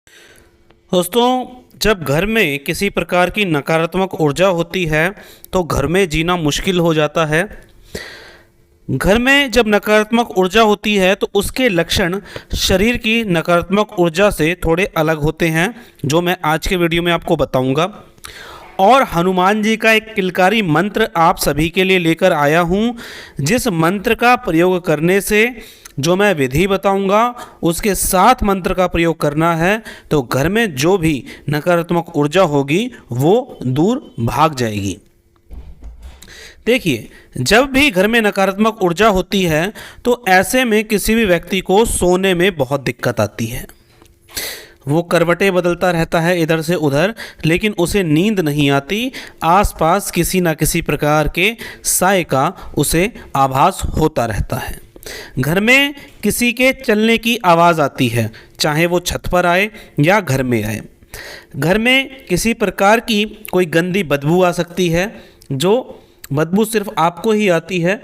दोस्तों, जब घर में किसी प्रकार की नकारात्मक ऊर्जा होती है तो घर में जीना मुश्किल हो जाता है। घर में जब नकारात्मक ऊर्जा होती है तो उसके लक्षण शरीर की नकारात्मक ऊर्जा से थोड़े अलग होते हैं, जो मैं आज के वीडियो में आपको बताऊंगा। और हनुमान जी का एक किलकारी मंत्र आप सभी के लिए लेकर आया हूँ, जिस मंत्र का प्रयोग करने से जो मैं विधि बताऊंगा उसके साथ मंत्र का प्रयोग करना है तो घर में जो भी नकारात्मक ऊर्जा होगी वो दूर भाग जाएगी। देखिए, जब भी घर में नकारात्मक ऊर्जा होती है तो ऐसे में किसी भी व्यक्ति को सोने में बहुत दिक्कत आती है। वो करवटें बदलता रहता है इधर से उधर, लेकिन उसे नींद नहीं आती। आसपास किसी न किसी प्रकार के साए का उसे आभास होता रहता है। घर में किसी के चलने की आवाज़ आती है, चाहे वो छत पर आए या घर में आए। घर में किसी प्रकार की कोई गंदी बदबू आ सकती है, जो बदबू सिर्फ आपको ही आती है,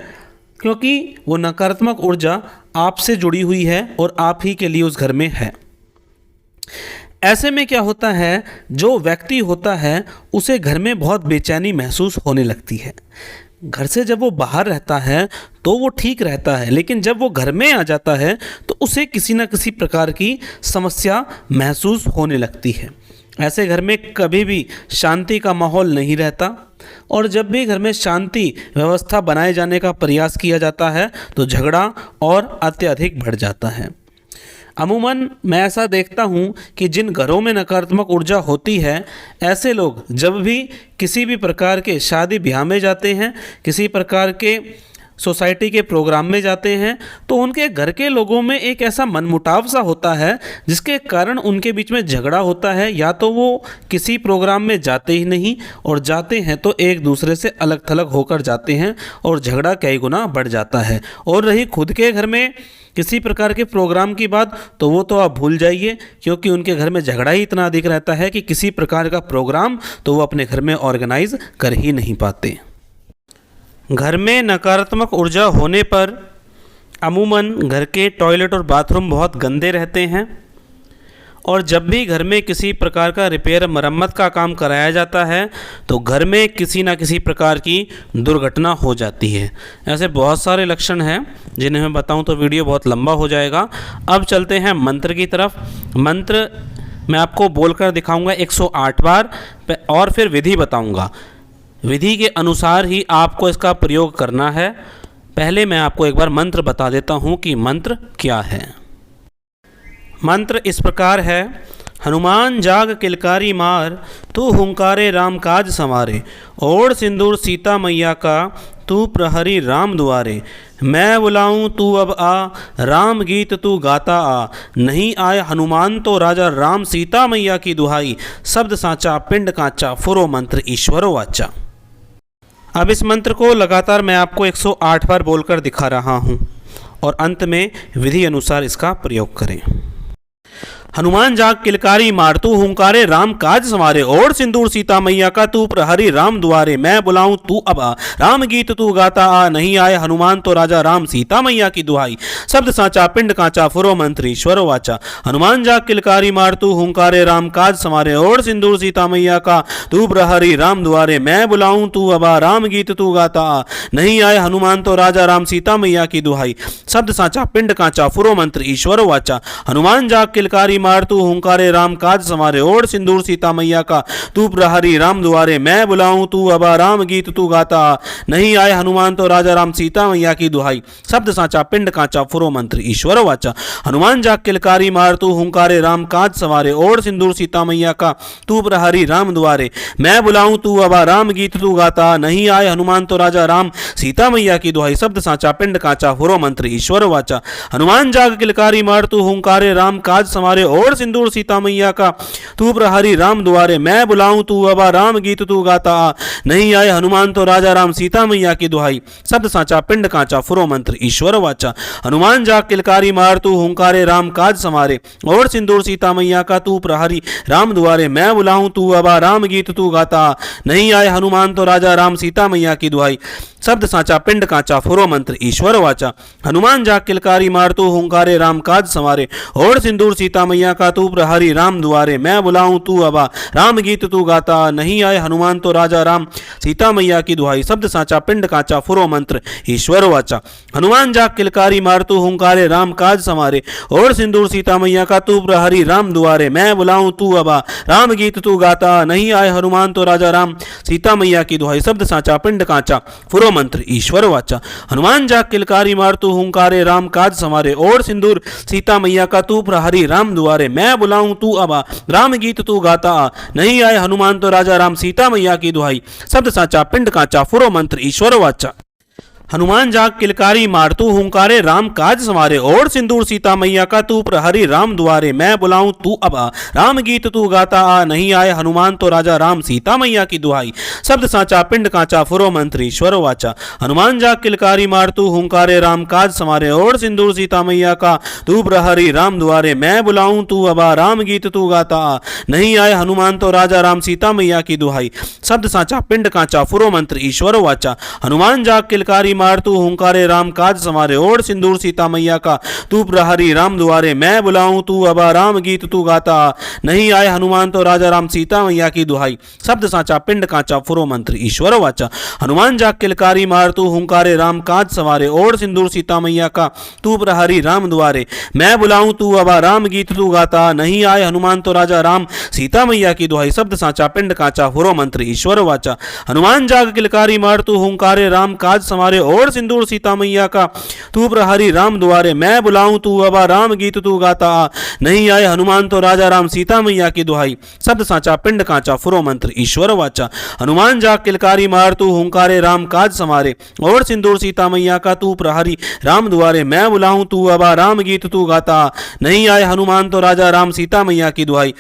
क्योंकि वो नकारात्मक ऊर्जा आपसे जुड़ी हुई है और आप ही के लिए उस घर में है। ऐसे में क्या होता है, जो व्यक्ति होता है उसे घर में बहुत बेचैनी महसूस होने लगती है। घर से जब वो बाहर रहता है तो वो ठीक रहता है, लेकिन जब वो घर में आ जाता है तो उसे किसी न किसी प्रकार की समस्या महसूस होने लगती है। ऐसे घर में कभी भी शांति का माहौल नहीं रहता, और जब भी घर में शांति व्यवस्था बनाए जाने का प्रयास किया जाता है तो झगड़ा और अत्यधिक बढ़ जाता है। अमूमन मैं ऐसा देखता हूँ कि जिन घरों में नकारात्मक ऊर्जा होती है, ऐसे लोग जब भी किसी भी प्रकार के शादी ब्याह में जाते हैं, किसी प्रकार के सोसाइटी के प्रोग्राम में जाते हैं, तो उनके घर के लोगों में एक ऐसा मनमुटाव सा होता है जिसके कारण उनके बीच में झगड़ा होता है। या तो वो किसी प्रोग्राम में जाते ही नहीं, और जाते हैं तो एक दूसरे से अलग थलग होकर जाते हैं और झगड़ा कई गुना बढ़ जाता है। और रही खुद के घर में किसी प्रकार के प्रोग्राम की बात, तो वो तो आप भूल जाइए, क्योंकि उनके घर में झगड़ा ही इतना अधिक रहता है कि किसी प्रकार का प्रोग्राम तो वो अपने घर में ऑर्गेनाइज कर ही नहीं पाते। घर में नकारात्मक ऊर्जा होने पर अमूमन घर के टॉयलेट और बाथरूम बहुत गंदे रहते हैं, और जब भी घर में किसी प्रकार का रिपेयर मरम्मत का काम कराया जाता है तो घर में किसी न किसी प्रकार की दुर्घटना हो जाती है। ऐसे बहुत सारे लक्षण हैं जिन्हें मैं बताऊं तो वीडियो बहुत लंबा हो जाएगा। अब चलते हैं मंत्र की तरफ। मंत्र मैं आपको बोलकर दिखाऊंगा 108 बार, और फिर विधि बताऊंगा। विधि के अनुसार ही आपको इसका प्रयोग करना है। पहले मैं आपको एक बार मंत्र बता देता हूँ कि मंत्र क्या है। मंत्र इस प्रकार है। हनुमान जाग किलकारी मार, तू हुंकारे राम काज संवारे। ओढ़ सिंदूर सीता मैया का, तू प्रहरी राम दुआरे। मैं बुलाऊं तू अब आ, राम गीत तू गाता आ। नहीं आए हनुमान तो राजा राम, सीता मैया की दुहाई। शब्द साचा पिंड कांचा, फुरो मंत्र ईश्वरो वाचा। अब इस मंत्र को लगातार मैं आपको 108 बार बोलकर दिखा रहा हूँ, और अंत में विधि अनुसार इसका प्रयोग करें। हनुमान जाग किलकारी मार, तू हुंकारे राम काज संवारे। ओढ़ सिंदूर सीता मैया का, तू प्रहरी राम दुआरे। मैं बुलाऊं तू अब आ, राम गीत तू गाता आ। नहीं आए हनुमान तो राजा राम, सीता मैया की दुहाई। शब्द साचा पिंड कांचा, फुरो मंत्र ईश्वरो वाचा। हनुमान जाग किलकारी मार, तू हुंकारे राम काज संवारे। ओढ़ सिंदूर सीता मैया का, तू प्रहरी राम दुआरे। मैं बुलाऊं तू अब आ, राम गीत तू गाता आ। नहीं आए हनुमान तो राजा राम, सीता मैया की दुहाई। शब्द साचा पिंड कांचा, फुरो मंत्र ईश्वरो वाचा। हनुमान जाग किलकारी मार, तू हुंकारे राम काज संवारे। ओढ़ सिंदूर सीता मैया का, तू प्रहरी राम दुआरे। मैं बुलाऊं तू अब आ, राम गीत तू गाता आ। नहीं आए हनुमान तो राजा राम, सीता मैया की दुहाई। शब्द साचा पिंड कांचा, फुरो मंत्र ईश्वरो वाचा। हनुमान जाग किलकारी मार, तू हुंकारे राम काज संवारे। ओढ़ सिंदूर सीता मैया का, तू प्रहरी राम दुआरे। मैं बुलाऊं तू अब आ, राम गीत तू गाता आ। नहीं आए हनुमान तो राजा राम, सीता मैया की दुहाई। शब्द साचा पिंड कांचा, फुरो मंत्र ईश्वरो वाचा। हनुमान जाग किलकारी मार, तू हुंकारे राम काज संवारे। ओढ़ सिंदूर सीता मैया का, तू प्रहरी राम दुआरे। मैं बुलाऊं तू अब आ, राम गीत तू गाता आ। नहीं आए हनुमान तो राजा राम, सीता मैया की दुहाई। शब्द साचा पिंड कांचा, फुरो मंत्र ईश्वर वाचा। हनुमान जाग किलकारी मार, तू हुंकारे राम काज संवारे। ओढ़ सिंदूर सीता मैया का, तू प्रहरी राम दुआरे। मैं बुलाऊं तू अब आ, राम गीत तू गाता आ। नहीं आए हनुमान तो राजा राम, सीता मैया की दुहाई। शब्द साचा पिंड कांचा, फुरो मंत्र ईश्वर वाचा। हनुमान जाग किलकारी मार, तू हुंकारे राम काज संवारे। ओढ़ सिंदूर सीता मैया मैया का तू प्रहरी राम दुआरे, मैं बुलाऊं तू अबा राम गीत तू गाता, नहीं आए हनुमान तो राजा राम सीता मैया की दुहाई, शब्द साचा पिंड काचा फुरो मंत्र ईश्वर वाचा। हनुमान जाग किलकारी मारतू हुंकारे राम काज समारे, और सिंदूर सीता मैया का तू प्रहरी राम दुआरे, मैं बुलाऊं तू अबा राम गीत तू गाता, नहीं आए हनुमान तो राजा राम सीता मैया की दुहाई, शब्द साचा पिंड काचा फुरो मंत्र ईश्वर वाचा। हनुमान जाग किलकारी मारतू हुंकारे राम काज समारे, और सिंदूर सीता मैया का तू प्रहरी राम दुआरे, मैं बुलाऊं तू अबा राम गीत तू गाता, नहीं आए हनुमान तो राजा राम सीता मैया की दुहाई, शब्द साचा पिंड काचा फुरो मंत्र ईश्वर वाचा। हनुमान जाग किलकारी मारतू हुंकारे राम काज समारे, और सिंदूर सीता मैया का तू प्रहरी राम दुआरे, मैं बुलाऊं तू अबा राम गीत तू गाता, नहीं आए हनुमान तो राजा राम सीता मैया की दुहाई, शब्द साचा पिंड काचा फुरो मंत्र ईश्वर वाचा। हनुमान जाग किलकारी मारतू हुंकारे राम काज समारे, और सिंदूर सीता मैया का तू प्रहरी राम दुआरे, मैं बुलाऊं तू अबा राम गीत तू गाता, नहीं आए हनुमान तो राजा राम सीता मैया की दुहाई, शब्द साचा पिंड काचा फुरो मंत्र ईश्वर वाचा। हनुमान जाग किलकारी मारतू हुंकारे राम काज समारे, और सिंदूर सीता मैया का तू प्रहरी राम दुआरे, मैं बुलाऊं तू अबा राम गीत तू गाता, नहीं आए हनुमान तो राजा राम सीता मैया की दुहाई, शब्द साचा पिंड काचा फुरो मंत्र ईश्वर वाचा। हनुमान जाग किलकारी मारतू हुंकारे राम काज समारे, और सिंदूर सीता मैया का तू प्रहरी राम दुआरे, मैं बुलाऊं तू अबा राम गीत तू गाता, नहीं आए हनुमान तो राजा राम सीता मैया की दुहाई, शब्द साचा पिंड काचा फुरो मंत्र ईश्वर वाचा। हनुमान जाग किलकारी मारतू हुंकारे राम काज समारे, और सिंदूर सीता मैया का तू प्रहरी राम दुआरे, मैं बुलाऊं तू अबा राम गीत तू गाता, नहीं आए हनुमान तो राजा राम सीता मैया की दुहाई, शब्द साचा पिंड काचा फुरो मंत्र ईश्वर वाचा। हनुमान जाग किलकारी मारतू हुंकारे राम काज समारे, और सिंदूर सीता मैया का तू प्रहरी राम दुआरे, मैं बुलाऊं तू अबा राम गीत तू गाता, नहीं आए हनुमान तो राजा राम सीता मैया की दुहाई,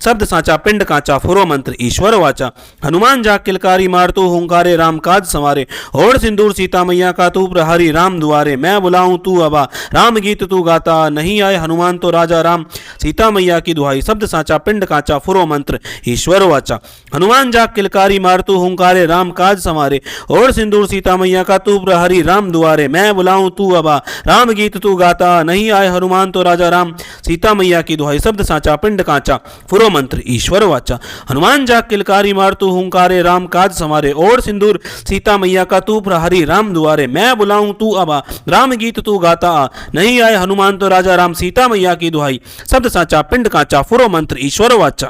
शब्द साचा पिंड काचा फुरो मंत्र ईश्वर वाचा। हनुमान जाग किलकारी मारतू हुंकारे राम काज समारे, और सिंदूर सीता मैया का तू प्रहरी राम दुआरे, मैं बुलाऊं तू अबा राम गीत तू गाता, नहीं आए हनुमान तो राजा राम सीता मैया की दुहाई, शब्द साचा पिंड काचा फुरो मंत्र ईश्वर वाचा। हनुमान जाग किलकारी मारतू हुंकारे राम काज समारे, और सिंदूर सीता मैया का तू प्रहरी राम दुआरे, मैं बुलाऊं तू अबा राम गीत तू गाता, नहीं आए हनुमान तो राजा राम सीता मैया की दुहाई, शब्द साचा पिंड काचा फुरो मंत्र ईश्वर वाचा। हनुमान जाग किलकारी मारतू हुंकारे राम काज समारे, और सिंदूर सीता मैया का तू प्रहरी राम दुआरे, मैं बुलाऊं तू अबा राम गीत तू गाता, नहीं आए हनुमान तो राजा राम सीता मैया की दुहाई, शब्द साचा पिंड काचा फुरो मंत्र ईश्वर वाचा।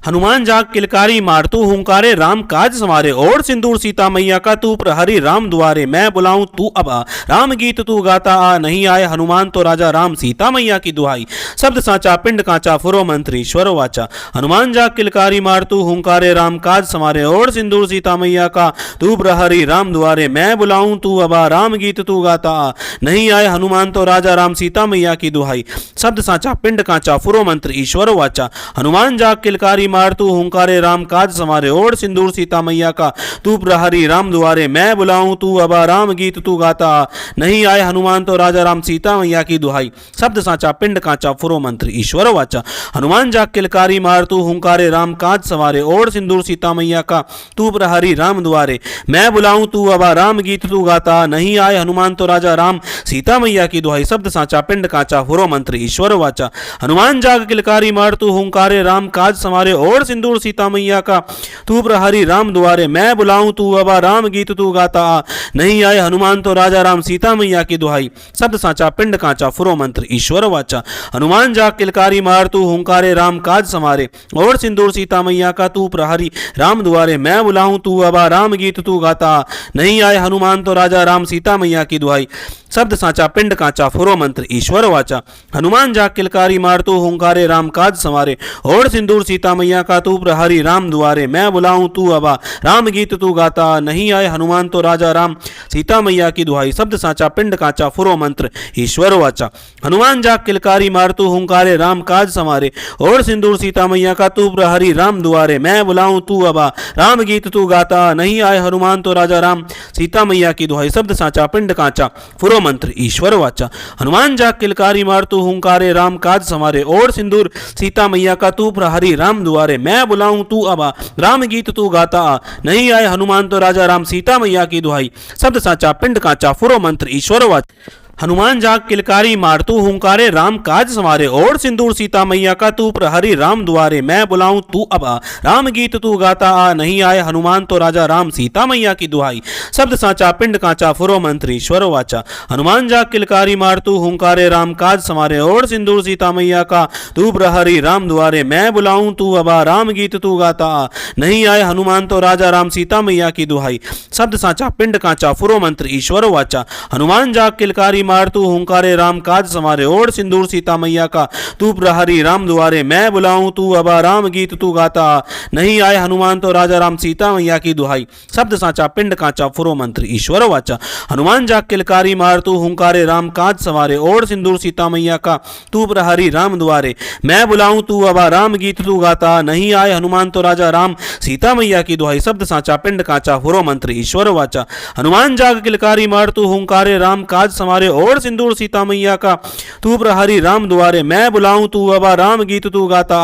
हनुमान जाग किलकारी मारतू हुंकारे राम काज समारे, और सिंदूर सीता मैया का तू प्रहरी राम दुआरे, मैं बुलाऊं तू अबा राम गीत तू गाता, नहीं आए हनुमान तो राजा राम सीता मैया की दुहाई, शब्द साचा पिंड काचा फुरो मंत्र ईश्वर वाचा। हनुमान जाग किलकारी मारतू हुंकारे राम काज समारे, और सिंदूर सीता मैया का तू प्रहरी राम दुआरे, मैं बुलाऊं तू अबा राम गीत तू गाता, नहीं आए हनुमान तो राजा राम सीता मैया की दुहाई, शब्द साचा पिंड काचा फुरो मंत्र ईश्वर वाचा। हनुमान जाग किलकारी मारतू हुंकारे राम काज समारे, और सिंदूर सीता मैया का तू प्रहरी राम दुआरे, मैं बुलाऊं तू अबा राम गीत तू गाता, नहीं आए हनुमान तो राजा राम सीता मैया की दुहाई, शब्द साचा पिंड काचा फुरो मंत्र ईश्वर वाचा। हनुमान जाग किलकारी मारतू हुंकारे राम काज सवारे, और सिंदूर सीता मैया का तू प्रहरी राम दुआरे, मैं बुलाऊं तू अबा राम गीत तू गाता, नहीं आए हनुमान तो राजा राम सीता मैया की दुहाई, शब्द साचा पिंड काचा फुरो मंत्र ईश्वर वाचा। हनुमान जाग किलकारी मारतू हुंकारे राम काज समारे, और सिंदूर सीता मैया का तू प्रहरी राम दुआरे, मैं बुलाऊं तू अबा राम गीत तू गाता, नहीं आए हनुमान तो राजा राम सीता मैया की दुहाई, शब्द साचा पिंड काचा फुरो मंत्र ईश्वर वाचा। हनुमान जाग किलकारी मारतू हुंकारे राम काज समारे, और सिंदूर सीता मैया का तू प्रहरी राम दुआरे, मैं बुलाऊं तू अबा राम गीत तू गाता, नहीं आए हनुमान तो राजा राम सीता मैया की दुहाई, शब्द साचा पिंड काचा फुरो मंत्र ईश्वर वाचा। हनुमान जाग किलकारी मारतू हुंकारे राम काज समारे, और सिंदूर सीता मैया का तू प्रहरी राम दुआरे, मैं बुलाऊं तू अबा राम गीत तू गाता, नहीं आए हनुमान तो राजा राम सीता मैया की दुहाई, शब्द साचा पिंड काचा फुरो मंत्र ईश्वर वाचा। हनुमान जाग किलकारी मारतू हुंकारे राम काज समारे, और सिंदूर सीता मैया का तू प्रहरी राम दुआरे, मैं बुलाऊं तू अबा राम गीत तू गाता, नहीं आए हनुमान तो राजा राम सीता मैया की दुहाई, शब्द साचा पिंड काचा फुरो मंत्र ईश्वर वाचा। हनुमान जाग किलकारी मारतू हुंकारे राम काज समारे, और सिंदूर सीता मैया का तू प्रहरी राम दुआरे, मैं बुलाऊं तू अबा राम गीत तू गाता, नहीं आए हनुमान तो राजा राम सीता मैया की दुहाई, शब्द साचा पिंड काचा फुरो मंत्र ईश्वर वाचा। हनुमान जाग किलकारी मारतू हुंकारे राम काज संवारे और सिंदूर सीता मैया का तू प्रहरी राम दुआरे मैं बुलाऊं तू अब आ राम गीत तू गाता आ नहीं आए हनुमान तो राजा राम सीता मैया की दुहाई शब्द साचा पिंड कांचा फुरो मंत्र ईश्वर वाचा हनुमान जाग किलकारी मारतू हुंकारे राम काज संवारे और सिंदूर सीता मैया का तू प्रहरी राम दुआरे मैं बुलाऊं तू अब आ राम गीत तू गाता आ नहीं आए हनुमान तो राजा राम सीता मैया की दुहाई शब्द साचा पिंड कांचा फुरो मंत्र ईश्वर वाचा हनुमान जाग किलकारी मारतू हुंकारे राम काज संवारे और सिंदूर सीता मैया का तू प्रहरी राम दुआरे मैं बुलाऊं तू अब आ राम गीत तू गाता नहीं आए हनुमान तो राजा राम सीता मैया की दुहाई शब्द साचा पिंड कांचा फुरो मंत्र ईश्वर वाचा हनुमान जाग किलकारी मारतू हुंकारे राम काज संवारे और सिंदूर सीता मैया का तू प्रहरी राम दुआरे मैं बुलाऊं तू अब आ राम गीत तू गाता नहीं आए हनुमान तो राजा राम सीता मैया की दुहाई शब्द साचा पिंड कांचा फुरो मंत्र ईश्वर वाचा हनुमान जाग किलकारी मारतू हुंकारे राम काज संवारे और सिंदूर सीता मैया का तू प्रहरी राम दुआरे मैं बुलाऊं तू अब आ राम गीत तू गाता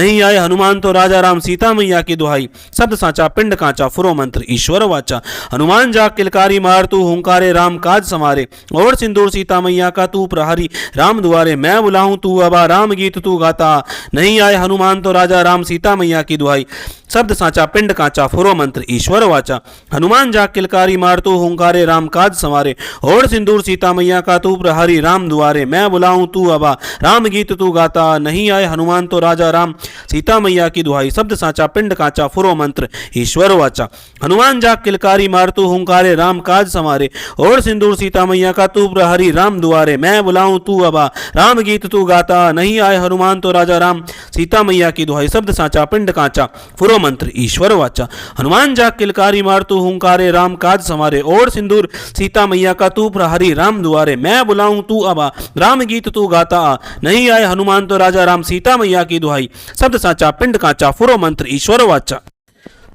नहीं आए हनुमान तो राजा राम सीता मैया की दुहाई शब्द साचा पिंड कांचा फुरो मंत्र ईश्वर वाचा हनुमान जाग किलकारी मारतू हुंकारे राम काज संवारे और सिंदूर सीता मैया का तू प्रहरी राम दुआरे मैं बुलाऊं तू अब आ राम गीत तू गाता नहीं आए हनुमान तो राजा राम सीता मैया की दुहाई शब्द साचा पिंड कांचा फुरो मंत्र ईश्वर वाचा हनुमान जाग किलकारी मारतू हुंकारे राम काज संवारे और सिंदूर सीता मैया का तू प्रहरी राम दुआरे मैं बुलाऊं तू अब आ राम गीत तू गाता नहीं आए हनुमान तो राजा राम सीता मैया की दुहाई शब्द साचा पिंड कांचा फुरो मंत्र ईश्वर वाचा हनुमान जाग किलकारी मारतू हुंकारे राम काज संवारे और सिंदूर सीता मैया का तू प्रहरी राम दुआरे मैं बुलाऊं तू अब आ राम गीत तू गाता नहीं आए हनुमान तो राजा राम सीता मैया की दुहाई शब्द साचा पिंड कांचा फुरो मंत्र ईश्वर वाचा हनुमान जाग किलकारी मारतू हुंकारे राम काज संवारे और सिंदूर सीता मैया का तू प्रहरी राम दुआरे मैं बुलाऊं तू अब आ राम गीत तू गाता नहीं आए हनुमान तो राजा राम सीता मैया की दुहाई शब्द साचा पिंड कांचा फुरो मंत्र ईश्वर वाचा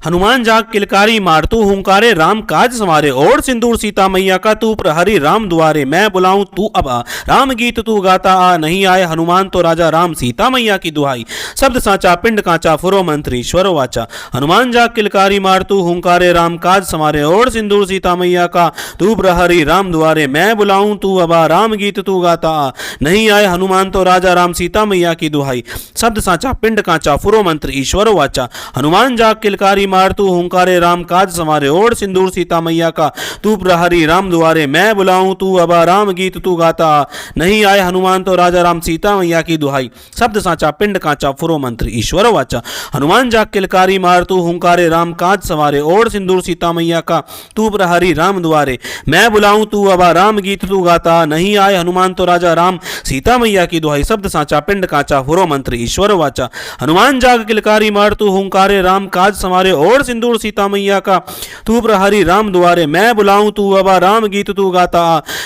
हनुमान जाग किलकारी मारतू हुंकारे राम काज संवारे और सिंदूर सीता मैया का तू प्रहरी राम दुआरे मैं बुलाऊं तू अब आ राम गीत तू गाता नहीं आए हनुमान तो राजा राम सीता मैया की दुहाई शब्द साचा पिंड कांचा फुरो मंत्र ईश्वर वाचा हनुमान जाग किलकारी मारतू हुंकारे राम काज संवारे और सिंदूर सीता मैया का तू प्रहरी राम दुआरे मैं बुलाऊं तू अब आ राम गीत तू गाता नहीं आए हनुमान तो राजा राम सीता मैया की दुहाई शब्द साचा पिंड कांचा फुरो मंत्र ईश्वर वाचा हनुमान जाग किलकारी मारतू हुंकारे राम काज संवारे और सिंदूर सीता मैया का तू प्रहरी राम दुआरे मैं बुलाऊं तू अब आ राम गीत तू गाता नहीं आए हनुमान तो राजा राम सीता मैया की दुहाई शब्द साचा पिंड कांचा फुरो मंत्र ईश्वर वाचा हनुमान जाग किलकारी मारतू हुंकारे राम काज संवारे और सिंदूर सीता मैया का तू प्रहरी राम दुआरे मैं बुलाऊं तू अब आ राम गीत तू गाता नहीं आए हनुमान तो राजा राम सीता मैया की दुहाई शब्द साचा पिंड कांचा फुरो मंत्र ईश्वर वाचा हनुमान जाग किलकारी मारतू हुंकारे राम काज संवारे और सिंदूर सीता मैया का तू प्रहरी राम दुआरे मैं बुलाऊं तू अब आ राम गीत तू गाता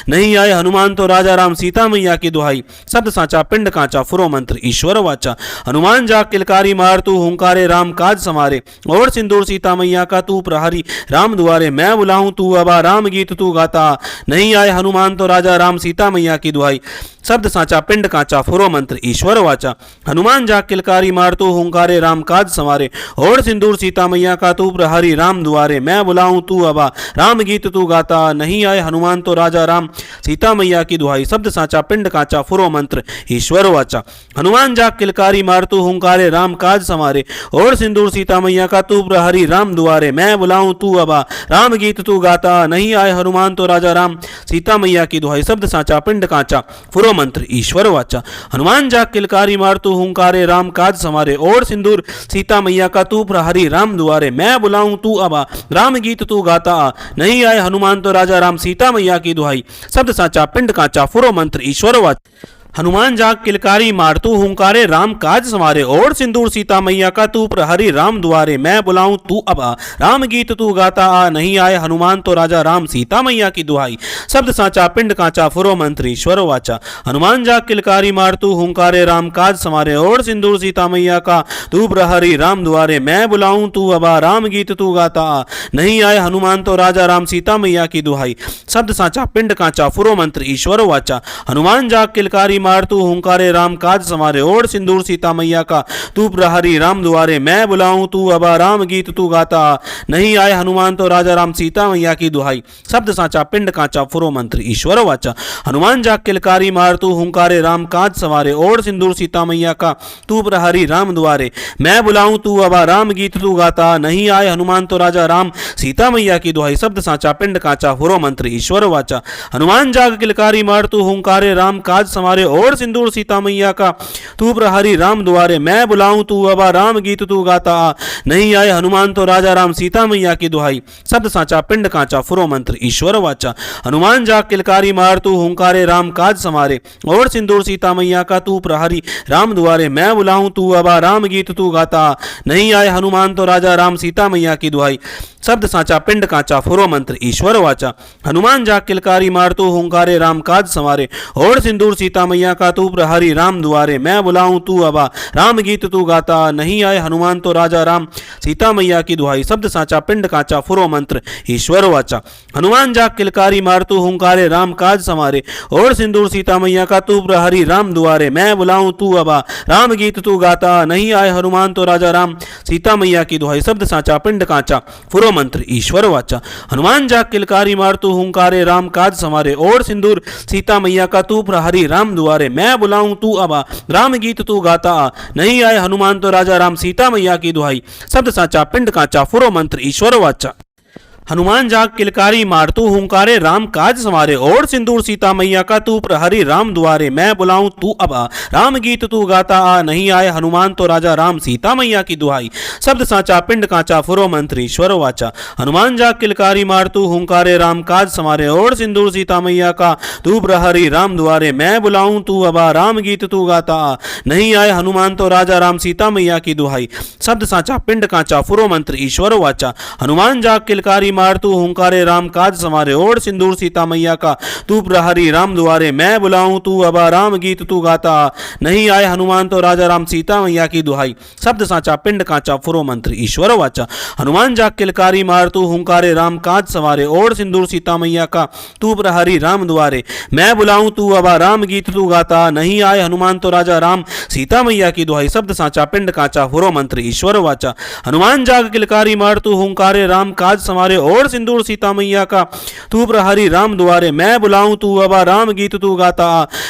नहीं आए हनुमान तो राजा राम सीता मैया की दुहाई शब्द साचा पिंड कांचा फुरो मंत्र ईश्वर वाचा हनुमान जाग किलकारी मारतू हुंकारे राम काज संवारे और सिंदूर सीता मैया का तू प्रहरी राम दुआरे मैं बुलाऊं तू अब आ राम गीत तू गाता नहीं आए हनुमान तो राजा राम सीता मैया की दुहाई शब्द साचा पिंड कांचा फुरो मंत्र ईश्वर वाचा हनुमान जाग किलकारी मारतू हुंकारे राम काज संवारे और सिंदूर सीता मैया का तू प्रहरी राम दुआरे मैं बुलाऊं तू अब आ राम गीत तू गाता नहीं आए हनुमान तो राजा राम सीता मैया की दुहाई शब्द साचा पिंड कांचा फुरो मंत्र ईश्वर वाचा हनुमान जाग किलकारी मारतू हुंकारे राम काज संवारे और सिंदूर सीता मैया का तू प्रहरी राम दुआरे मैं बुलाऊं तू अब आ राम गीत तू गाता नहीं आए हनुमान तो राजा राम सीता मैया की दुहाई शब्द साचा पिंड कांचा फुरो मंत्र ईश्वर वाचा हनुमान जाग किलकारी मारतू हुंकारे राम काज संवारे और सिंदूर सीता मैया का तू प्रहरी राम दुआरे मैं बुलाऊं तू अब आ राम गीत तू गाता नहीं आए हनुमान तो राजा राम सीता मैया की दुहाई शब्द साचा पिंड कांचा फुरो मंत्र ईश्वर वाचा हनुमान जाग किलकारी मारतू हुंकारे राम काज संवारे और सिंदूर सीता मैया का तू प्रहरी राम दुआरे मैं बुलाऊं तू अब आ राम गीत तू गाता नहीं आए हनुमान तो राजा राम सीता मैया की दुहाई शब्द साचा पिंड कांचा फुरो मंत्र ईश्वर वाचा हनुमान जाग किलकारी मारतू हुंकारे राम काज संवारे और सिंदूर सीता मैया का तू प्रहरी राम दुआरे मैं बुलाऊं तू अब आ राम गीत तू गाता नहीं आए हनुमान तो राजा राम सीता मैया की दुहाई शब्द साचा पिंड कांचा फुरो मंत्र ईश्वर वाचा हनुमान जाग किलकारी मार तू हुंकारे राम काज संवारे, ओढ़ सिंदूर सीता मैया का तू प्रहरी राम दुआरे, मैं बुलाऊं तू अबा राम गीत तू गाता, नहीं आए हनुमान तो राजा राम सीता मैया की दुहाई, शब्द साचा पिंड कांचा फुरो मंत्र ईश्वर वाचा। हनुमान जाग किलकारी मार तू हुंकारे राम काज संवारे, ओढ़ सिंदूर सीता मैया का तू प्रहरी राम दुआरे, मैं बुलाऊं तू अबा राम गीत तू गाता, नहीं आए हनुमान तो राजा राम सीता मैया की दुहाई, शब्द साचा पिंड कांचा फुरो मंत्र ईश्वर वाचा। हनुमान जाग किलकारी मार तू हुंकारे राम काज संवारे, ओढ़ सिंदूर सीता मैया का तू प्रहरी राम दुआरे, मैं बुलाऊं तू अबा राम गीत तू गाता, नहीं आए हनुमान तो राजा राम सीता मैया की दुहाई, शब्द साचा पिंड कांचा फुरो मंत्र ईश्वर वाचा। हनुमान जाग किलकारी मार तू हुंकारे राम काज संवारे, ओढ़ सिंदूर सीता मैया का तू प्रहरी राम दुआरे, मैं बुलाऊं तू अबा राम गीत तू गाता, नहीं आए हनुमान तो राजा राम सीता मैया की दुहाई, शब्द साचा पिंड कांचा फुरो मंत्र ईश्वर वाचा। हनुमान जाग किलकारी मार तू हुंकारे राम काज संवारे, ओढ़ सिंदूर सीता मैया का तू प्रहरी राम दुआरे, मैं बुलाऊं तू अबा राम गीत तू गाता, नहीं आए हनुमान तो राजा राम सीता मैया की दुहाई, शब्द साचा पिंड कांचा फुरो मंत्र ईश्वर वाचा। हनुमान जाग किलकारी मार तू हुंकारे राम काज संवारे, ओढ़ सिंदूर सीता मैया का तू प्रहरी राम दुआरे, मैं बुलाऊं तू अबा राम गीत तू गाता, नहीं आए हनुमान तो राजा राम सीता मैया की दुहाई, शब्द साचा पिंड कांचा फुरो मंत्र ईश्वर वाचा। हनुमान जाग किलकारी मार तू हुंकारे राम काज संवारे, ओढ़ सिंदूर सीता मैया का तू प्रहरी राम दुआरे, मैं बुलाऊं तू अबा राम गीत तू गाता, नहीं आए हनुमान तो राजा राम सीता मैया की दुहाई, शब्द साचा पिंड कांचा फुरो मंत्र ईश्वर वाचा। हनुमान जाग किलकारी मार तू हुंकारे राम काज संवारे, ओढ़ सिंदूर सीता मैया का तू प्रहरी राम दुआरे, मैं बुलाऊं तू अबा राम गीत तू गाता, नहीं आए हनुमान तो राजा राम सीता मैया की दुहाई, शब्द साचा पिंड कांचा फुरो मंत्र ईश्वर वाचा। हनुमान जाग किलकारी मार तू हुंकारे राम काज संवारे, ओढ़ सिंदूर सीता मैया का तू प्रहरी राम दुआरे, मैं बुलाऊं तू अबा राम गीत तू गाता, नहीं आए हनुमान तो राजा राम सीता मैया की दुहाई, शब्द साचा पिंड कांचा फुरो मंत्र ईश्वर वाचा। हनुमान जाग किलकारी मार तू हुंकारे राम काज संवारे, ओढ़ सिंदूर सीता मैया का तू प्रहरी राम दुआरे, मैं बुलाऊं तू अबा राम गीत तू गाता, नहीं आए हनुमान तो राजा राम सीता मैया की दुहाई, शब्द साचा पिंड कांचा फुरो मंत्र ईश्वर वाचा। हनुमान जाग किलकारी मार तू हुंकारे राम काज संवारे, ओढ़ सिंदूर सीता मैया का तू प्रहरी राम दुआरे, मैं बुलाऊं तू अबा राम गीत तू गाता, नहीं आए हनुमान तो राजा राम सीता मैया की दुहाई, शब्द साचा पिंड कांचा फुरो मंत्र ईश्वर वाचा। हनुमान जाग किलकारी मार तू हुंकारे राम काज संवारे, ओढ़ सिंदूर सीता मैया का तू प्रहरी राम दुआरे, मैं बुलाऊं तू अबा राम गीत तू गाता,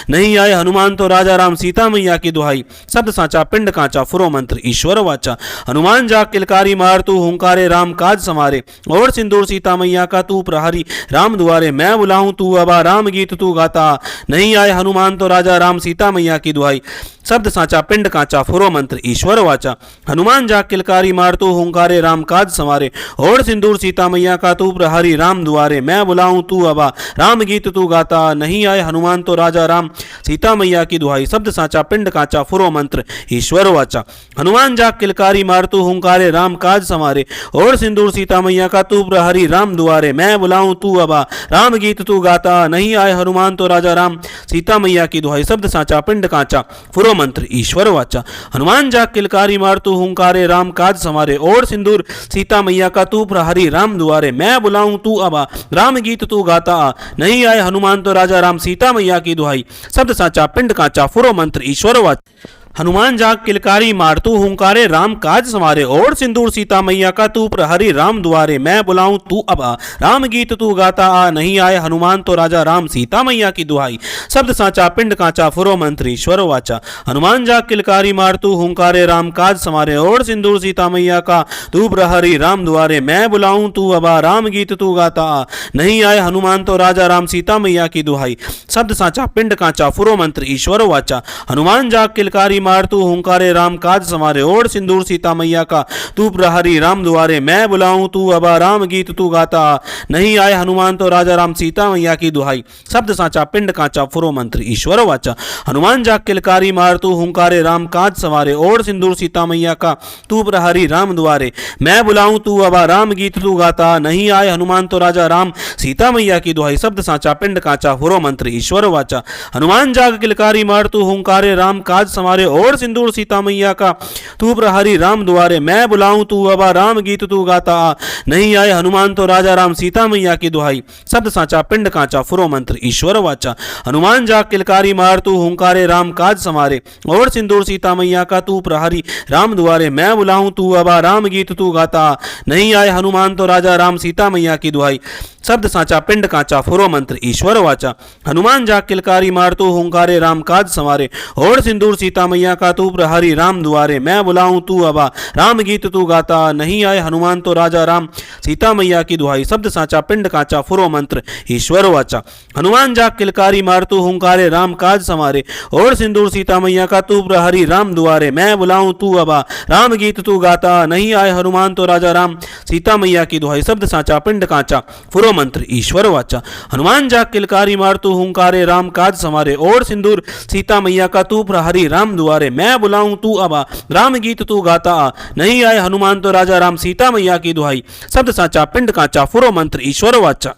नहीं आए हनुमान तो राजा राम सीता मैया की दुहाई, शब्द साचा पिंड कांचा फुरो मंत्र ईश्वर वाचा। हनुमान जाग किलकारी मार तू हुंकारे राम काज संवारे, ओढ़ सिंदूर सीता मैया का तू प्रहरी राम दुआरे, मैं बुलाऊं तू अबा राम गीत तू गाता, नहीं आए हनुमान तो राजा राम सीता मैया की दुहाई, शब्द साचा पिंड कांचा फुरो मंत्र ईश्वर वाचा। हनुमान जाग किलकारी मार तू हुंकारे राम काज संवारे, ओढ़ सिंदूर सीता मैया का तू प्रहरी राम दुआरे, मैं बुलाऊं तू अबा राम गीत तू गाता, नहीं आए हनुमान तो राजा राम सीता मैया की दुहाई, शब्द साचा पिंड कांचा फुरो मंत्र ईश्वर वाचा। हनुमान जाग किलकारी मार तू हुंकारे राम काज संवारे, ओढ़ सिंदूर सीता मैया का तू प्रहरी राम दुआरे, मैं बुलाऊं तू अबा राम गीत तू गाता, नहीं आए हनुमान तो राजा राम सीता मैया की दुहाई, शब्द साचा पिंड कांचा फुरो मंत्र ईश्वर वाचा। हनुमान जाग किलकारी मार तू हुंकारे राम काज संवारे, ओढ़ सिंदूर सीता मैया का तू प्रहरी राम दुआरे, मैं बुलाऊं तू अबा राम गीत तू गाता, नहीं आए हनुमान तो राजा राम सीता मैया की दुहाई, शब्द साचा पिंड कांचा फुरो मंत्र ईश्वर वाचा। हनुमान जाग किलकारी मार तू हुंकारे राम काज संवारे, ओढ़ सिंदूर सीता मैया का तू प्रहरी राम दुआरे, मैं बुलाऊं तू अबा राम गीत तू गाता, नहीं आए हनुमान तो राजा राम सीता मैया की दुहाई, शब्द साचा पिंड कांचा फुरो मंत्र ईश्वर वाचा। हनुमान जाग किलकारी मार तू हुंकारे राम काज संवारे, ओढ़ सिंदूर सीता मैया का तू प्रहरी राम दुआरे, मैं बुलाऊं तू अबा राम गीत तू गाता, नहीं आए हनुमान तो राजा राम सीता मैया की दुहाई, शब्द साचा पिंड कांचा फुरो मंत्र ईश्वर वाचा। हनुमान जाग किलकारी मार तू हुंकारे राम काज संवारे, ओढ़ सिंदूर सीता मैया का तू प्रहरी राम दुआरे, मैं बुलाऊं तू अबा राम गीत तू गाता, नहीं आए हनुमान तो राजा राम सीता मैया की दुहाई, शब्द साचा पिंड कांचा फुरो मंत्र ईश्वर वाचा। हनुमान जाग किलकारी मार तू हुंकारे राम काज संवारे, ओढ़ सिंदूर सीता मैया का तू प्रहरी राम दुआरे, मैं बुलाऊं तू अबा राम गीत तू गाता, नहीं आए हनुमान तो राजा राम सीता मैया की दुहाई, शब्द साचा पिंड कांचा फुरो मंत्र ईश्वर वाचा। हनुमान जाग किलकारी मार तू हुंकारे राम काज संवारे, और सिंदूर सीता मैया का तू प्रहरी राम दुआरे, मैं बुलाऊं तू अबा राम गीत तू गाता आ, नहीं आए हनुमान तो राजा राम सीता मैया की दुहाई, शब्द साचा पिंड कांचा फुरो मंत्र ईश्वर वाचा। हनुमान जाग किलकारी मार तू हुंकारे राम काज समारे, और सिंदूर सीता मैया का तू प्रहरी राम दुआरे, मैं बुलाऊं तू अबा राम गीत तू गाता आ, नहीं आए हनुमान तो राजा राम सीता मैया की दुहाई, शब्द साचा पिंड कांचा फुरो मंत्र ईश्वर वाचा। हनुमान जाग किलकारी मार तू हुंकारे राम काज संवारे, और सिंदूर सीता मैया का तू प्रहरी राम दुआरे, मैं बुलाऊं तू अबा राम गीत तू गाता, नहीं आए हनुमान तो राजा राम सीता मैया की दुहाई, शब्द साचा पिंड कांचा फुरो मंत्र ईश्वर वाचा। हनुमान जाग किलकारी मार तू हुंकारे राम काज संवारे, और सिंदूर सीता मैया का तू प्रहरी राम दुआरे, मैं बुलाऊं तू अबा राम गीत तू गाता, नहीं आए हनुमान तो राजा राम सीता मैया की दुहाई, शब्द साचा पिंड कांचा फुरो मंत्र ईश्वर वाचा। हनुमान जाग किलकारी मार तू हुंकारे राम काज संवारे, और सिंदूर सीता मैया का तू प्रहरी राम दुआरे, मैं बुलाऊं तू अबा राम गीत तू गाता आ, नहीं आए हनुमान तो राजा राम सीता मैया की दुहाई, शब्द साचा पिंड कांचा फुरो मंत्र ईश्वर वाचा।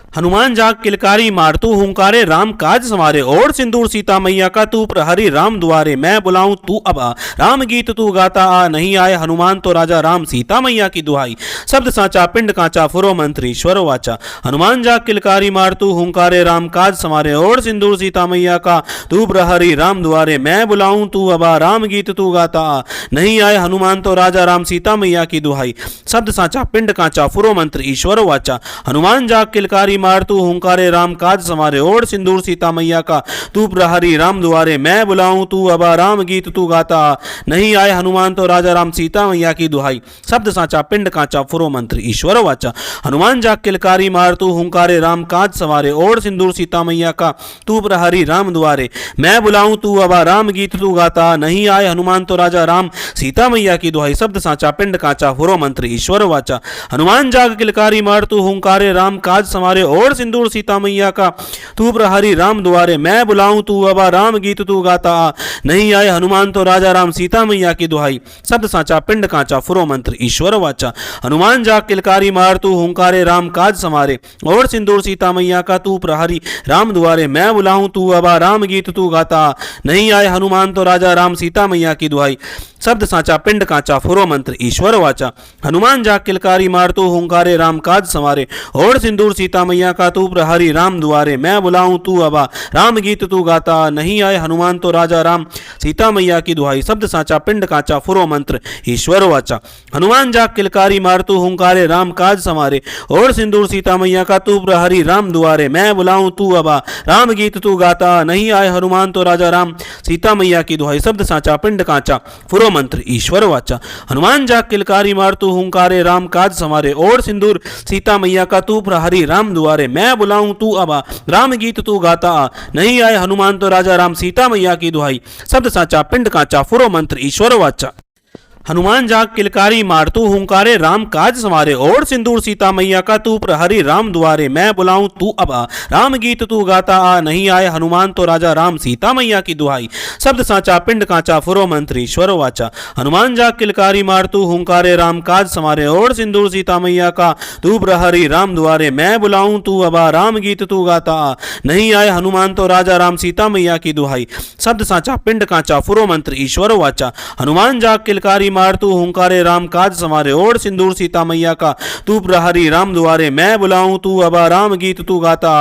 हनुमान जाग किलकारी मार तू हुंकारे राम काज संवारे, और सिंदूर सीता मैया का तू प्रहरी राम दुआरे, मैं बुलाऊं तू अबा राम गीत तू गाता आ, नहीं आए हनुमान तो राजा राम सीता मैया की दुहाई, शब्द साचा पिंड कांचा फुरो मंत्र ईश्वर वाचा। हनुमान जाग किलकारी मार तू हुंकारे राम काज संवारे, और सिंदूर सीता मैया का तू प्रहरी राम दुआरे, मैं बुलाऊं तू अबा राम गीत तू गाता आ, नहीं आए हनुमान तो राजा राम सीता मैया की दुहाई, शब्द साचा पिंड कांचा फुरो मंत्र ईश्वर वाचा। हनुमान जाग किलकारी मार तू हुंकारे राम काज संवारे, और सिंदूर सीता मैया का तू प्रहरी राम दुआरे, मैं बुलाऊं तू अबा राम गीत तू गाता, नहीं आए हनुमान तो राजा राम सीता मैया की दुहाई, शब्द साचा पिंड कांचा फुरो मंत्र ईश्वर वाचा। हनुमान जाग किलकारी मार तू हुंकारे राम काज संवारे, और सिंदूर सीता मैया का तू प्रहरी राम दुआरे, मैं बुलाऊं तू अबा राम गीत तू गाता, नहीं आए हनुमान तो राजा राम सीता मैया की दुहाई, शब्द साचा पिंड कांचा फुरो मंत्र ईश्वर वाचा। हनुमान जाग किलकारी मार तू हुंकारे राम काज संवारे, और सिंदूर सीता मैया का तू प्रहरी राम दुआरे, मैं बुलाऊं तू अबा राम गीत तू गाता, नहीं आए हनुमान तो राजा राम सीता मैया की दुहाई, शब्द साचा पिंड कांचा फुरो मंत्र ईश्वर वाचा। हनुमान जाग किलकारी मार तू हुंकारे राम काज संवारे, और सिंदूर सीता मैया का तू प्रहरी राम दुआरे, मैं बुलाऊं तू अबा राम गीत तू गाता, नहीं आए हनुमान तो राजा राम सीता मैया की दुहाई, शब्द साचा पिंड कांचा फुरो मंत्र ईश्वर वाचा। हनुमान जाग किलकारी मार तू हुंकारे राम काज संवारे, और सिंदूर सीता मैया का तू प्रहरी राम दुआरे, मैं बुलाऊं तू अबा राम गीत तू गाता, नहीं आए हनुमान तो राजा राम सीता मैया की दुहाई, शब्द साचा पिंड कांचा फुरो मंत्र ईश्वर वाचा। हनुमान जाग किलकारी मार तू हुंकारे राम काज संवारे, और सिंदूर सीता मैया का तू प्रहरी राम दुआरे, मैं बुलाऊं तू अबा राम गीत तू गाता, नहीं आए हनुमान तो राजा राम सीता मैया की दुहाई, शब्द साचा पिंड कांचा फुरो मंत्र ईश्वर वाचा। हनुमान जाग किलकारी मार तू हुंकारे राम काज संवारे, और सिंदूर सीता मैया का तू प्रहरी राम दुआरे, मैं बुलाऊं तू अबा राम गीत तू गाता, नहीं आए हनुमान तो राजा राम सीता मैया की दुहाई, शब्द साचा पिंड कांचा फुरो मंत्र ईश्वर वाचा। हनुमान जाग किलकारी मार तू हुंकारे राम काज संवारे, और सिंदूर सीता मैया का तू प्रहरी राम दुआरे, मैं बुलाऊं तू अबा राम गीत तू गाता, नहीं आए हनुमान तो राजा राम सीता मैया की दुहाई, शब्द साचा पिंड कांचा फुरो मंत्र ईश्वर वाचा। हनुमान जाग किलकारी मार तू हुंकारे राम काज संवारे, और सिंदूर सीता मैया का तू प्रहरी राम दुआरे, मैं बुलाऊं तू अबा राम गीत तू गाता, नहीं आए हनुमान तो राजा राम सीता मैया की दुहाई, शब्द साचा पिंड कांचा फुरो मंत्र ईश्वर वाचा। हनुमान जाग किलकारी मार तू हुंकारे राम काज संवारे, और सिंदूर सीता मैया का तू प्रहरी राम दुआरे, मैं बुलाऊं तू अबा राम गीत तू गाता,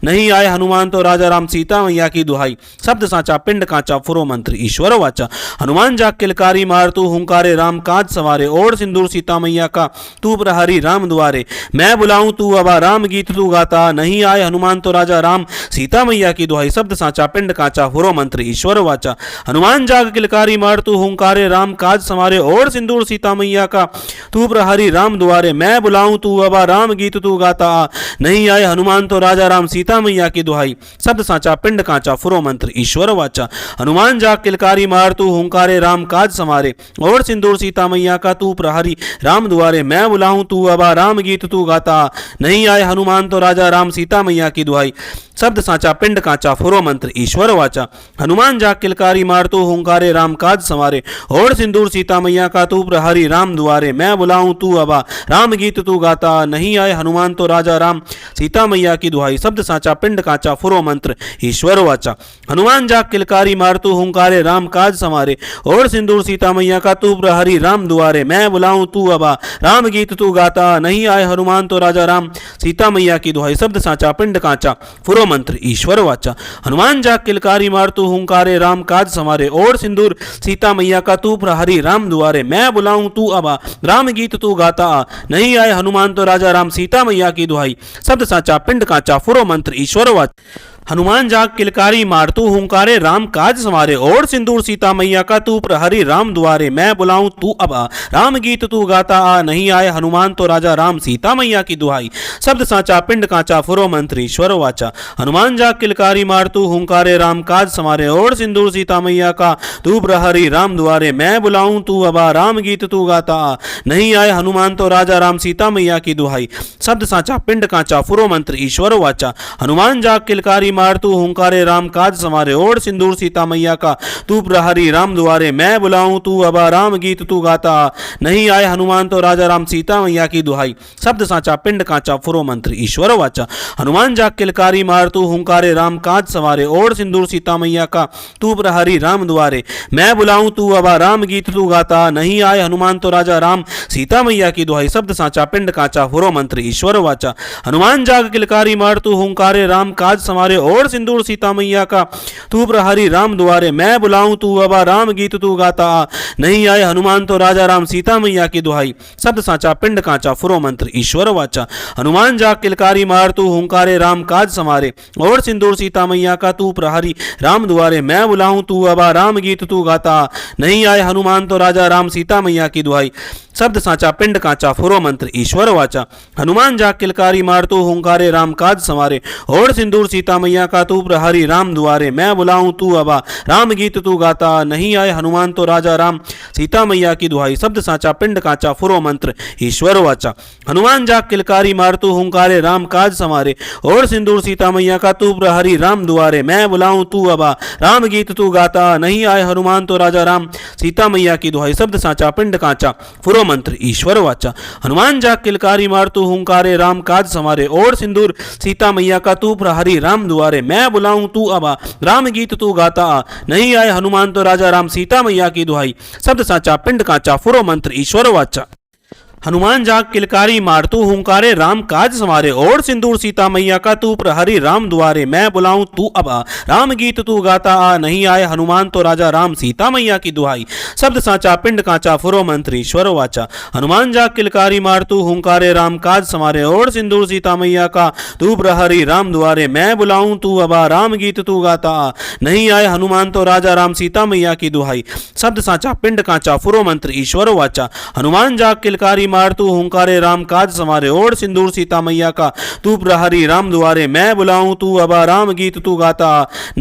नहीं आए हनुमान तो राजा राम सीता मैया की दुहाई, शब्द साचा पिंड कांचा फुरो मंत्र ईश्वर वाचा। हनुमान जाग किलकारी मार तू हुंकारे राम काज संवारे, और सिंदूर सीता मैया का तू प्रहरी राम दुआरे, मैं बुलाऊं तू अबा राम गीत तू गाता, नहीं आए हनुमान तो राजा राम सीता मैया की दुहाई, शब्द साचा पिंड कांचा फुरो मंत्र ईश्वर वाचा। हनुमान जाग किलकारी मार तू हुंकारे राम काज संवारे, और सिंदूर सीता मैया का तू प्रहरी राम दुआरे, मैं बुलाऊं तू अबा राम गीत तू गाता, नहीं आए हनुमान तो राजा राम सीता मैया की दुहाई, शब्द साचा पिंड कांचा फुरो मंत्र ईश्वर वाचा। हनुमान जाग किलकारी मार तू हुंकारे राम काज संवारे, और सिंदूर सीता मैया का तू प्रहरी राम दुआरे, मैं बुलाऊं तू अबा राम गीत तू गाता, नहीं आए हनुमान तो राजा राम सीता मैया की दुहाई, शब्द साचा पिंड कांचा फुरो मंत्र ईश्वर वाचा। हनुमान जाग किलकारी मार तू हुंकारे राम काज संवारे, और सिंदूर सीता मैया मैया का तू प्रहरी राम दुआरे, मैं बुलाऊं तू अबा राम गीत तू गाता, नहीं आए हनुमान तो राजा राम सीता मैया की दुहाई, शब्द साचा पिंड काचा फुरो मंत्र ईश्वर वाचा। हनुमान जाग किलकारी मारतू हुंकारे राम काज समारे, और सिंदूर सीता मैया का तू प्रहरी राम दुआरे, मैं बुलाऊं तू अबा राम गीत तू गाता, नहीं आए हनुमान तो राजा राम सीता मैया की दुहाई, शब्द साचा पिंड काचा फुरो मंत्र ईश्वर वाचा। हनुमान जाग किलकारी मारतू हुंकारे राम काज समारे, और सिंदूर सीता मैया का तू प्रहरी राम दुआरे, मैं बुलाऊं तू अबा राम गीत तू गाता, नहीं आए हनुमान तो राजा राम सीता मैया की दुहाई, शब्द साचा पिंड काचा फुरो मंत्र ईश्वर वाचा। हनुमान जाग किलकारी मारतू हुंकारे राम काज समारे, और सिंदूर सीता मैया का तू प्रहरी राम दुआरे, मैं बुलाऊं तू अबा राम गीत तू गाता, नहीं आए हनुमान तो राजा राम सीता मैया की दुहाई, शब्द साचा पिंड काचा फुरो मंत्र ईश्वर वाचा। हनुमान जाग किलकारी मारतू हुंकारे राम काज समारे, और सिंदूर सीता मैया का तू प्रहरी राम दुआरे, मैं बुलाऊं तू अबा राम गीत तू गाता, नहीं आए हनुमान तो राजा राम सीता मैया की दुहाई, शब्द साचा पिंड काचा फुरो मंत्र ईश्वर वाचा। हनुमान जाग किलकारी मारतू हुंकारे राम काज समारे, और सिंदूर सीता मैया का तू प्रहरी राम दुआरे, मैं बुलाऊं तू अबा राम गीत तू गाता, नहीं आए हनुमान तो राजा राम सीता मैया की दुहाई, शब्द साचा पिंड काचा फुरो मंत्र ईश्वर वाचा। हनुमान जाग किलकारी मारतू हुंकारे राम काज सवारे, और सिंदूर सीता मैया का तू प्रहरी राम दुआरे, मैं बुलाऊं तू अबा राम गीत तू गाता, नहीं आए हनुमान तो राजा राम सीता मैया की दुहाई, शब्द साचा पिंड काचा फुरो मंत्र ईश्वर वाचा। हनुमान जाग किलकारी मारतू हुंकारे राम काज समारे, और सिंदूर सीता मैया का तू प्रहरी राम दुआरे, मैं बुलाऊं तू अबा राम गीत तू गाता, नहीं आए हनुमान तो राजा राम सीता मैया की दुहाई, शब्द साचा पिंड काचा फुरो मंत्र ईश्वर वाचा। हनुमान जाग किलकारी मारतू हुंकारे राम काज समारे, और सिंदूर सीता मैया का तू प्रहरी राम दुआरे, मैं बुलाऊं तू अबा राम गीत तू गाता, नहीं आए हनुमान तो राजा राम सीता मैया की दुहाई, शब्द साचा पिंड काचा फुरो मंत्र ईश्वर वाचा। हनुमान जाग किलकारी मारतू हुंकारे राम काज समारे, और सिंदूर सीता मैया का तू प्रहरी राम दुआरे, मैं बुलाऊं तू अबा राम गीत तू गाता, नहीं आए हनुमान तो राजा राम सीता मैया की दुहाई, शब्द साचा पिंड काचा फुरो मंत्र ईश्वर वाचा। हनुमान जाग किलकारी मारतू हुंकारे राम काज समारे, और सिंदूर सीता मैया का तू प्रहरी राम दुआरे, मैं बुलाऊं तू अबा राम गीत तू गाता, नहीं आए हनुमान तो राजा राम सीता मैया की दुहाई, शब्द साचा पिंड काचा फुरो मंत्र ईश्वर वाचा। हनुमान जाग किलकारी मारतू हुंकारे राम काज समारे, और सिंदूर सीता मैया का तू प्रहरी राम दुआरे, मैं बुलाऊं तू अबा राम गीत तू गाता, नहीं आए हनुमान तो राजा राम सीता मैया की दुहाई, शब्द साचा पिंड काचा फुरो मंत्र ईश्वर वाचा। हनुमान जाग किलकारी मारतू हुंकारे राम काज समारे, और सिंदूर सीता मैया का तू प्रहरी राम दुआरे, मैं बुलाऊं तू अबा राम गीत तू गाता, नहीं आए हनुमान तो राजा राम सीता मैया की दुहाई, शब्द साचा पिंड काचा फुरो मंत्र ईश्वर वाचा। हनुमान जाग किलकारी मारतू हुंकारे राम काज समारे, और सिंदूर सीता मैया का तू प्रहरी राम दुआरे, मैं बुलाऊं तू अबा राम गीत तू गाता, नहीं आए हनुमान तो राजा राम सीता मैया की दुहाई, शब्द साचा पिंड काचा फुरो मंत्र ईश्वर वाचा। हनुमान जाग किलकारी मारतू हुंकारे राम काज समारे, और सिंदूर सीता मैया का तू प्रहरी राम दुआरे, मैं बुलाऊं तू अबा राम गीत तू गाता,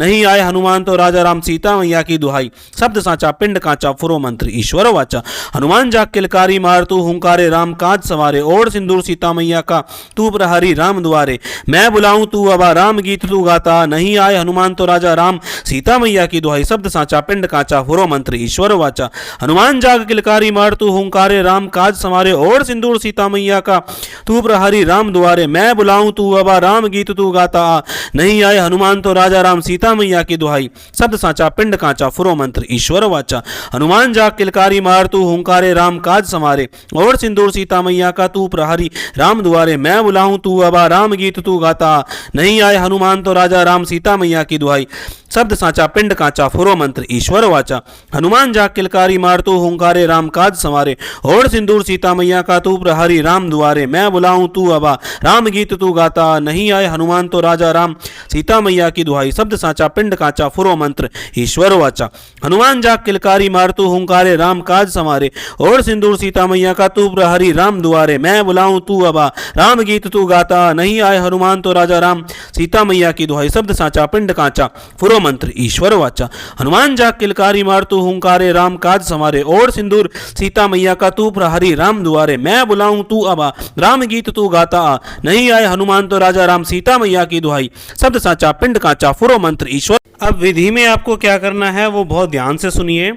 नहीं आए हनुमान तो राजा राम सीता मैया की दुहाई, शब्द साचा पिंड काचा फुरो मंत्र ईश्वर वाचा। हनुमान जाग किलकारी मारतू हुंकारे राम काज सवारे, और सिंदूर सीता मैया का तू प्रहरी राम दुआरे, मैं बुलाऊं तू अबा राम गीत तू गाता, नहीं आए हनुमान तो राजा राम सीता मैया की दुहाई, शब्द साचा पिंड काचा फुरो मंत्र ईश्वर वाचा। हनुमान जाग किलकारी मारतू हुंकारे राम काज समारे, और सिंदूर सीता मैया का तू प्रहरी राम दुआरे, मैं बुलाऊं तू अबा राम गीत तू गाता, नहीं आए हनुमान तो राजा राम सीता मैया की दुहाई, शब्द साचा पिंड काचा फुरो मंत्र ईश्वर वाचा। हनुमान जाग किलकारी मारतू हुंकारे राम काज समारे, और सिंदूर सीता मैया का तू प्रहरी राम दुआरे, मैं बुलाऊं तू अबा राम गीत तू गाता, नहीं आए हनुमान तो राजा राम सीता मैया की दुहाई, शब्द साचा पिंड काचा फुरो मंत्र ईश्वर वाचा। हनुमान जाग किलकारी मारतू हुंकारे राम काज समारे, और सिंदूर सीता मैया का तू प्रहरी राम दुआरे, मैं बुलाऊं तू अबा राम गीत तू गाता, नहीं आए हनुमान तो राजा राम सीता मैया की दुहाई, शब्द साचा पिंड काचा फुरो मंत्र ईश्वर वाचा। हनुमान जाग किलकारी मारतू हुंकारे राम काज समारे, और सिंदूर सीता मैया का तू प्रहरी राम दुआरे, मैं बुलाऊं तू अबा राम गीत तू गाता, नहीं आए हनुमान तो राजा राम सीता मैया की दुहाई, शब्द साचा पिंड काचा फुरो मंत्र ईश्वर वाचा। हनुमान जाग किलकारी मारतू हुंकारे राम काज समारे, और सिंदूर सीता मैया का तू प्रहरी राम दुआरे, मैं बुलाऊं तू अबा राम गीत तू गाता, नहीं आए हनुमान तो राजा राम सीता मैया की दुहाई, शब्द साचा पिंड काचा फुरो मंत्र ईश्वर। अब विधि में आपको क्या करना है वो बहुत ध्यान से सुनिए।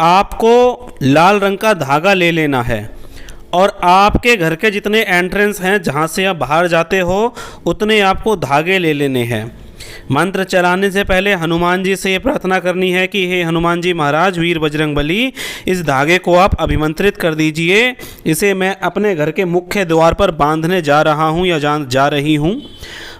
आपको लाल रंग का धागा ले लेना है और आपके घर के जितने एंट्रेंस हैं जहाँ से आप बाहर जाते हो उतने आपको धागे ले लेने हैं। मंत्र चलाने से पहले हनुमान जी से ये प्रार्थना करनी है कि हे हनुमान जी महाराज वीर बजरंगबली, इस धागे को आप अभिमंत्रित कर दीजिए। इसे मैं अपने घर के मुख्य द्वार पर बांधने जा रहा हूँ या जा रही हूँ।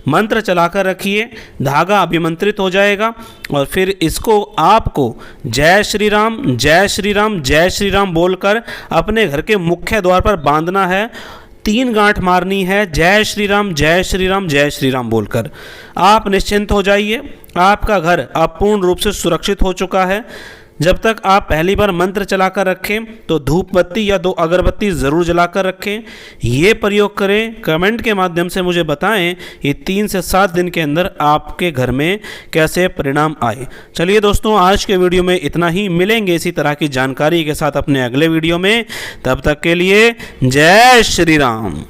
मंत्र चलाकर रखिए, धागा अभिमंत्रित हो जाएगा और फिर इसको आपको जय श्री राम जय श्री राम जय श्री राम बोलकर अपने घर के मुख्य द्वार पर बांधना है। 3 गांठ मारनी है, जय श्री राम जय श्री राम जय श्री राम बोलकर। आप निश्चिंत हो जाइए, आपका घर अब पूर्ण रूप से सुरक्षित हो चुका है। जब तक आप पहली बार मंत्र चलाकर रखें तो धूप बत्ती या 2 अगरबत्ती ज़रूर जलाकर रखें। ये प्रयोग करें, कमेंट के माध्यम से मुझे बताएं ये 3 से 7 दिन के अंदर आपके घर में कैसे परिणाम आए। चलिए दोस्तों, आज के वीडियो में इतना ही। मिलेंगे इसी तरह की जानकारी के साथ अपने अगले वीडियो में। तब तक के लिए जय श्री राम।